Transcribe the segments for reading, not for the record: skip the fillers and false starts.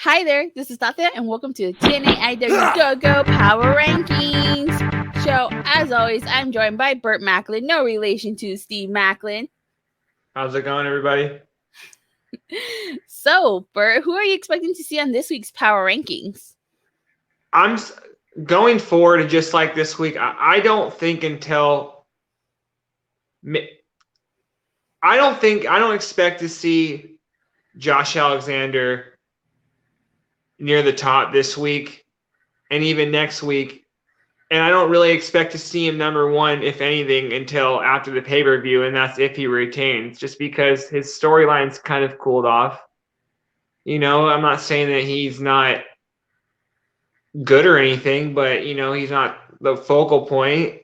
Hi there, this is Datila, and welcome to TNAIW Go Power Rankings show. As always, I'm joined by Burt Maclin, no relation to Steve Maclin. How's it going, everybody? So, Burt, who are you expecting to see on this week's Power Rankings? I'm going forward, just like this week. I don't expect to see Josh Alexander near the top this week and even next week. And I don't really expect to see him number one, if anything, until after the pay-per-view, and that's if he retains, just because his storyline's kind of cooled off. You know, I'm not saying that he's not good or anything, but he's not the focal point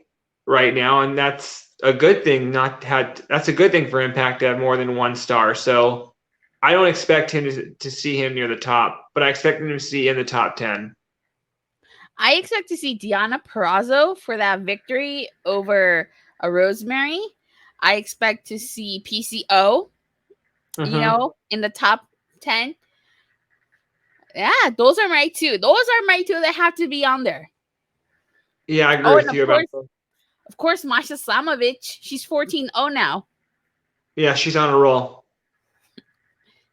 right now, and that's a good thing. That's a good thing for Impact to have more than one star. So I don't expect him to see him near the top, but I expect him to see in the top 10. I expect to see Deonna Purrazzo for that victory over a Rosemary. I expect to see PCO, in the top 10. Yeah, those are my two. Those are my two that have to be on there. Yeah, I agree with you about that. Of course, Masha Slamovich. She's 14-0 now. Yeah, she's on a roll.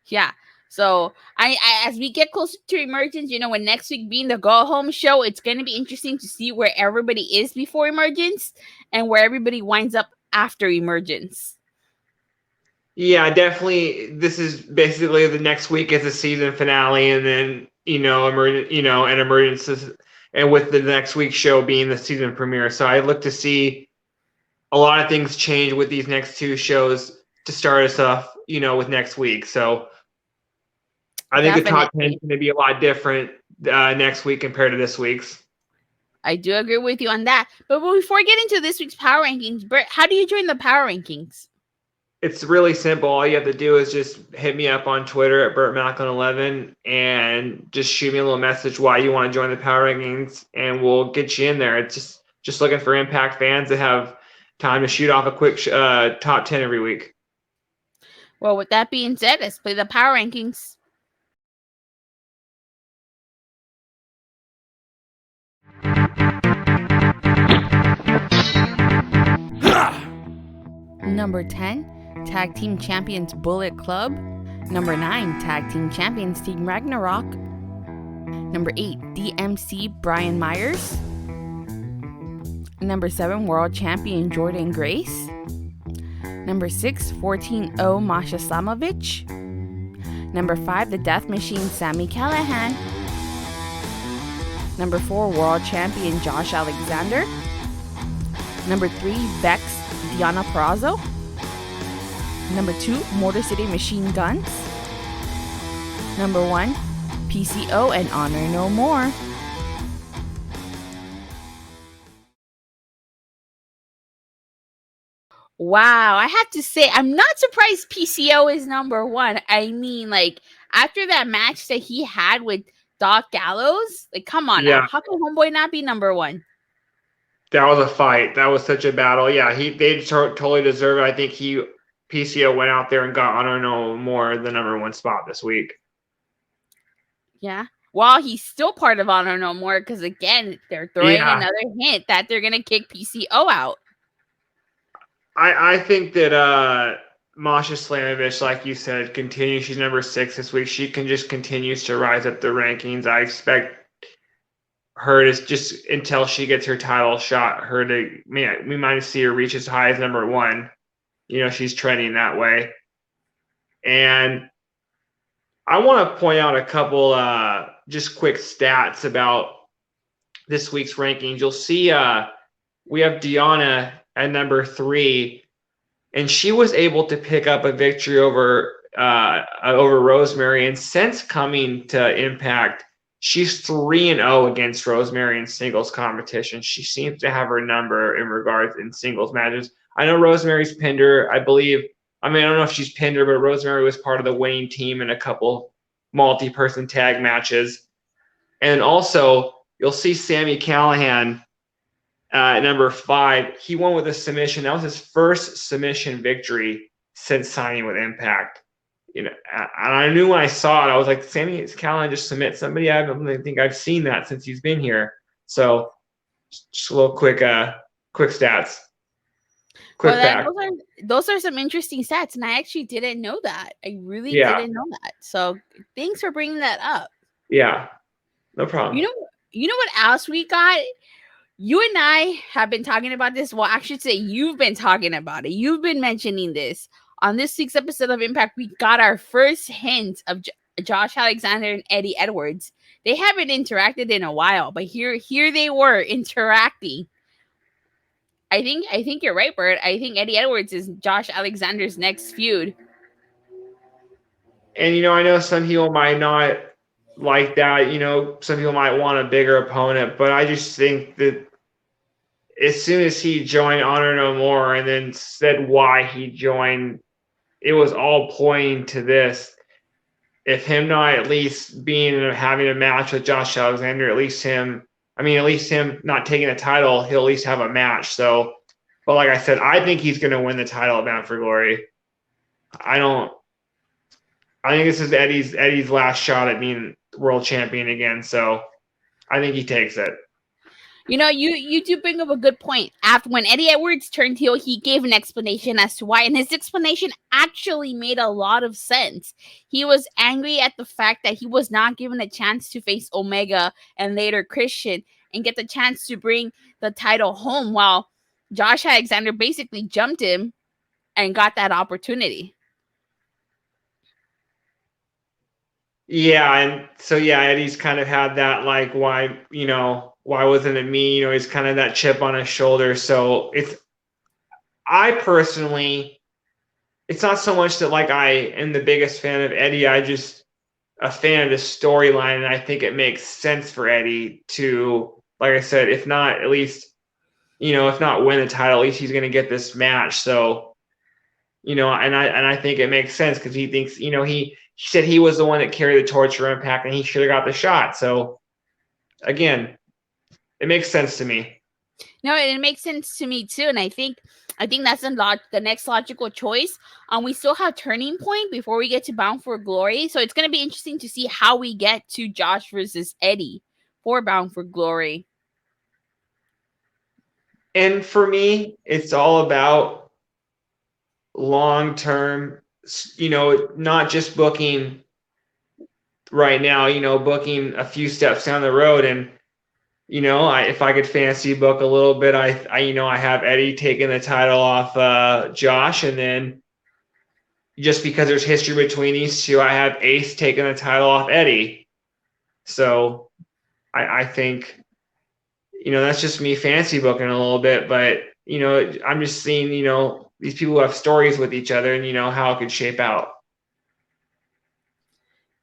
Yeah. So I as we get closer to Emergence, when next week being the go home show, it's going to be interesting to see where everybody is before Emergence and where everybody winds up after Emergence. Yeah, definitely. This is basically the next week is the season finale, and then Emergence, and with the next week's show being the season premiere. So I look to see a lot of things change with these next two shows to start us off, with next week. So I think the top 10 is going to be a lot different next week compared to this week's. I do agree with you on that. But before we get into this week's Power Rankings, Burt, how do you join the Power Rankings? It's really simple. All you have to do is just hit me up on Twitter at Burt Maclin 11 and just shoot me a little message why you want to join the Power Rankings, and we'll get you in there. It's just looking for Impact fans that have time to shoot off a quick top 10 every week. Well, with that being said, let's play the Power Rankings. Number 10, Tag Team Champions Bullet Club. Number 9, Tag Team Champions Team Ragnarok. Number 8, DMC Brian Myers. Number 7, World Champion Jordan Grace. Number 6, 14-0 Masha Slamovich. Number 5, the Death Machine Sami Callihan. Number 4, World Champion Josh Alexander. Number 3, Vex Deonna Purrazzo. Number 2, Motor City Machine Guns. Number 1, PCO and Honor No More. Wow, I have to say, I'm not surprised PCO is number 1. I mean, after that match that he had with Doc Gallows, come on now. How can Homeboy not be number 1? That was a fight. That was such a battle. Yeah, they totally deserve it. I think PCO went out there and got Honor No More the number 1 spot this week. Yeah. Well, he's still part of Honor No More because, again, they're throwing another hint that they're going to kick PCO out. I think that Masha Slamovich, like you said, continues. She's number 6 this week. She continues to rise up the rankings. I expect her to just, until she gets her title shot, we might see her reach as high as number 1. She's trending that way. And I want to point out a couple just quick stats about this week's rankings. You'll see we have Deonna at number 3, and she was able to pick up a victory over Rosemary. And since coming to Impact, she's 3-0 against Rosemary in singles competition. She seems to have her number in regards in singles matches. I know Rosemary's pinned her, I believe. I don't know if she's pinned her, but Rosemary was part of the winning team in a couple multi-person tag matches. And also, you'll see Sami Callihan at number 5. He won with a submission. That was his first submission victory since signing with Impact. and I knew when I saw it, I was like, Sami Callihan just submit somebody. I don't think I've seen that since he's been here. So just a little quick stats. Quick fact. Those are some interesting stats, and I actually didn't know that. I really didn't know that. So thanks for bringing that up. Yeah, no problem. You know what else we got? You and I have been talking about this. Well, I should say you've been talking about it. You've been mentioning this on this week's episode of Impact. We got our first hint of Josh Alexander and Eddie Edwards. They haven't interacted in a while, but here they were interacting. I think you're right, Bert. I think Eddie Edwards is Josh Alexander's next feud. And I know some people might not like that. Some people might want a bigger opponent, but I just think that as soon as he joined Honor No More and then said why he joined, it was all pointing to this. If him not at least having a match with Josh Alexander, at least him not taking a title, he'll at least have a match. So, but like I said, I think he's going to win the title at Bound for Glory. I think this is Eddie's last shot at being world champion again. So I think he takes it. You do bring up a good point. After when Eddie Edwards turned heel, he gave an explanation as to why, and his explanation actually made a lot of sense. He was angry at the fact that he was not given a chance to face Omega and later Christian and get the chance to bring the title home, while Josh Alexander basically jumped him and got that opportunity. Yeah, and so Eddie's kind of had that, like, why wasn't it me? He's kind of that chip on his shoulder. So I personally, it's not so much that like I am the biggest fan of Eddie. I just a fan of the storyline, and I think it makes sense for Eddie to, like I said, if not at least, if not win the title, at least he's going to get this match. So, and I think it makes sense because he thinks, he said he was the one that carried the torch for Impact and he should have got the shot. So again, it makes sense to me. No, it makes sense to me too, and I think that's the next logical choice. We still have Turning Point before we get to Bound for Glory, so it's going to be interesting to see how we get to Josh versus Eddie for Bound for Glory. And for me, it's all about long-term, not just booking right now, booking a few steps down the road. And, if I could fancy book a little bit, I have Eddie taking the title off Josh. And then just because there's history between these two, I have Ace taking the title off Eddie. So I think, that's just me fancy booking a little bit, but, I'm just seeing, these people who have stories with each other and, how it could shape out.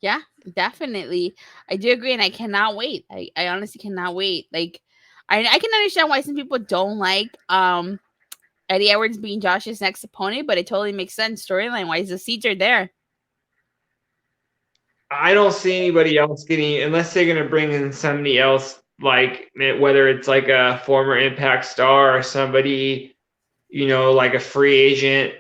Yeah, definitely. I do agree, and I cannot wait. I honestly cannot wait. Like, I can understand why some people don't like Eddie Edwards being Josh's next opponent, but it totally makes sense storyline wise. The seeds are there. I don't see anybody else getting, unless they're going to bring in somebody else, like whether it's like a former Impact star or somebody, like a free agent.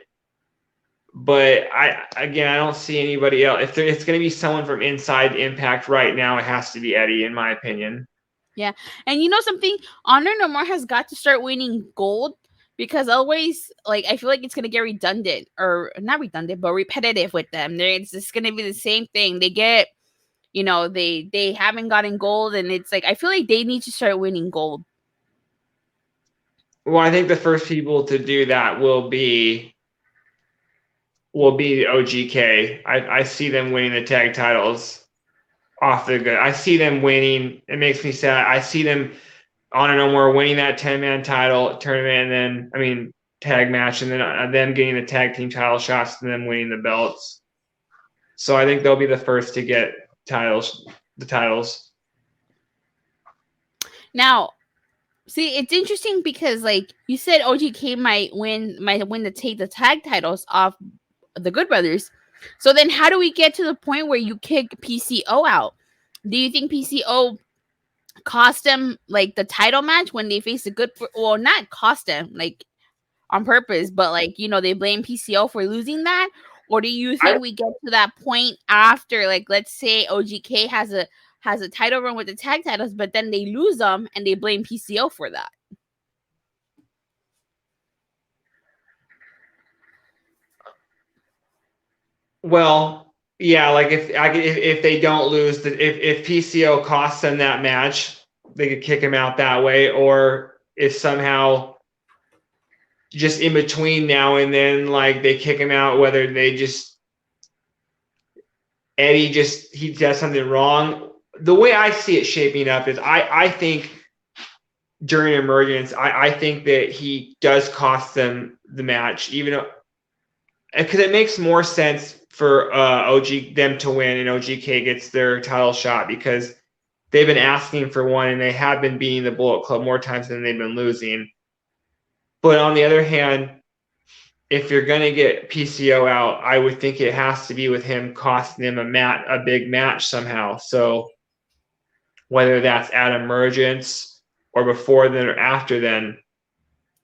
But I don't see anybody else. If it's going to be someone from inside Impact right now, it has to be Eddie, in my opinion. Yeah, and something, Honor No More has got to start winning gold, because always, like, I feel like it's gonna get redundant, or not redundant, but repetitive with them. It's just gonna be the same thing. They get, they haven't gotten gold, and it's like I feel like they need to start winning gold. Well, I think the first people to do that will be OGK. I see them winning the tag titles off the good. I see them winning. It makes me sad. I see them Honor No More winning that 10-man title tournament, and then tag match, and then them getting the tag team title shots, and then winning the belts. So I think they'll be the first to get the titles. Now, see, it's interesting because, like you said, OGK might win to take the tag titles off the Good Brothers. So then how do we get to the point where you kick PCO out? Do you think PCO cost them, like, the title match when they face the Good, well, not cost them, like, on purpose, but, like, they blame PCO for losing that? Or do you think we get to that point after, like, let's say OGK has a title run with the tag titles, but then they lose them and they blame PCO for that? Well, yeah, like if they don't lose, if PCO costs them that match, they could kick him out that way. Or if somehow just in between now and then, like they kick him out, whether they just Eddie he does something wrong. The way I see it shaping up is I think during Emergence, I think that he does cost them the match, even because it makes more sense for them to win and OGK gets their title shot, because they've been asking for one and they have been beating the Bullet Club more times than they've been losing. But on the other hand, if you're going to get PCO out, I would think it has to be with him costing them a big match somehow. So whether that's at Emergence or before then or after then,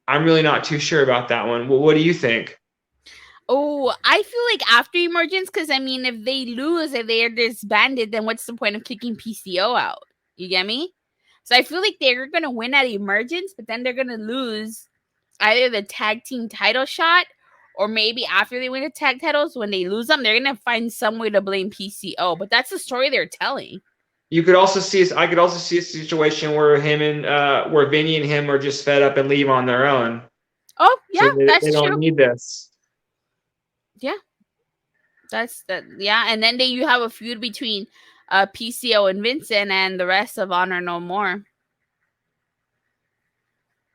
I'm really not too sure about that one. What do you think? Oh, I feel like after Emergence, because I mean, if they lose, if they are disbanded, then what's the point of kicking PCO out? You get me? So I feel like they're going to win at Emergence, but then they're going to lose either the tag team title shot, or maybe after they win the tag titles, when they lose them, they're going to find some way to blame PCO. But that's the story they're telling. You could also see I could also see a situation where where Vinny and him are just fed up and leave on their own. Oh, yeah, so that's true. They don't need this. Yeah. That's that. Yeah, and then you have a feud between PCO and Vincent and the rest of Honor No More.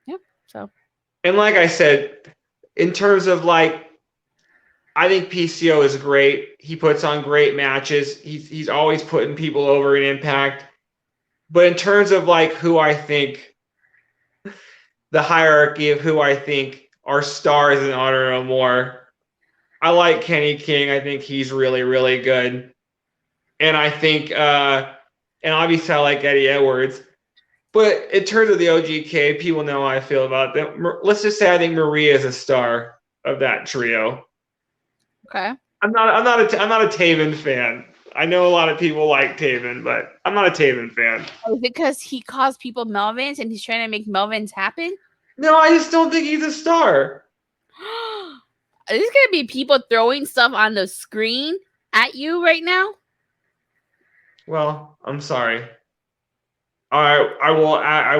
Yep. So. And like I said, in terms of like, I think PCO is great. He puts on great matches. He's always putting people over in Impact. But in terms of like who I think, the hierarchy of who I think are stars in Honor No More, I like Kenny King. I think he's really, really good. And I think, and obviously I like Eddie Edwards. But in terms of the OGK, people know how I feel about them. Let's just say I think Maria is a star of that trio. Okay. I'm not a Taven fan. I know a lot of people like Taven, but I'm not a Taven fan. Oh, is it because he calls people Melvins and he's trying to make Melvins happen? No, I just don't think he's a star. There's gonna be people throwing stuff on the screen at you right now. Well, I'm sorry. I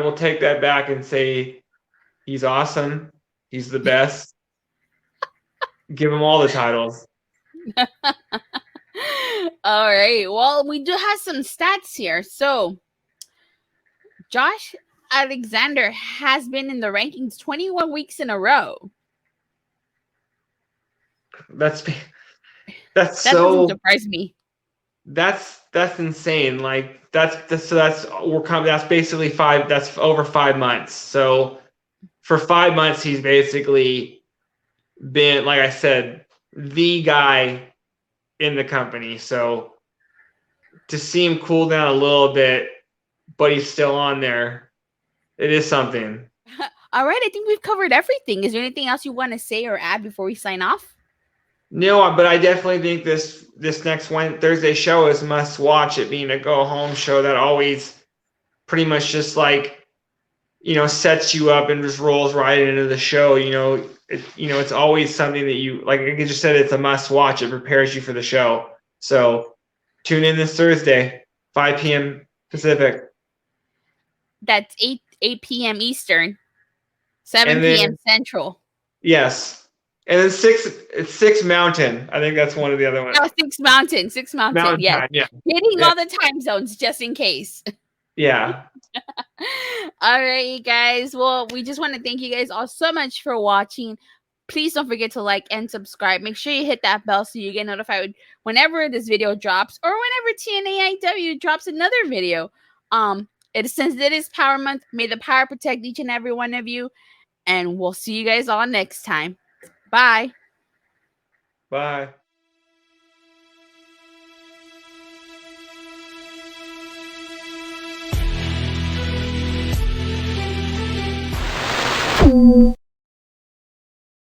will take that back and say he's awesome. He's the best. Give him all the titles. All right. Well, we do have some stats here. So, Josh Alexander has been in the rankings 21 weeks in a row. That so doesn't surprise me. That's insane. Like that's basically that's over 5 months. So for 5 months he's basically been, like I said, the guy in the company. So to see him cool down a little bit, but he's still on there, it is something. All right, I think we've covered everything. Is there anything else you want to say or add before we sign off? No, but I definitely think this next Thursday show is must watch. It being a go home show that always pretty much just like, sets you up and just rolls right into the show. It's always something that you, like I just said, it's a must watch. It prepares you for the show. So tune in this Thursday, 5 p.m. Pacific. That's 8 p.m. Eastern, 7 p.m. Central. Yes. And then 6 Mountain. I think that's one of the other ones. Oh, 6 Mountain. 6 Mountain. Mountain yes. Time, yeah. Hitting all the time zones just in case. Yeah. All right, guys. Well, we just want to thank you guys all so much for watching. Please don't forget to like and subscribe. Make sure you hit that bell so you get notified whenever this video drops or whenever TNAIW drops another video. Since it is Power Month, may the power protect each and every one of you. And we'll see you guys all next time. Bye. Bye.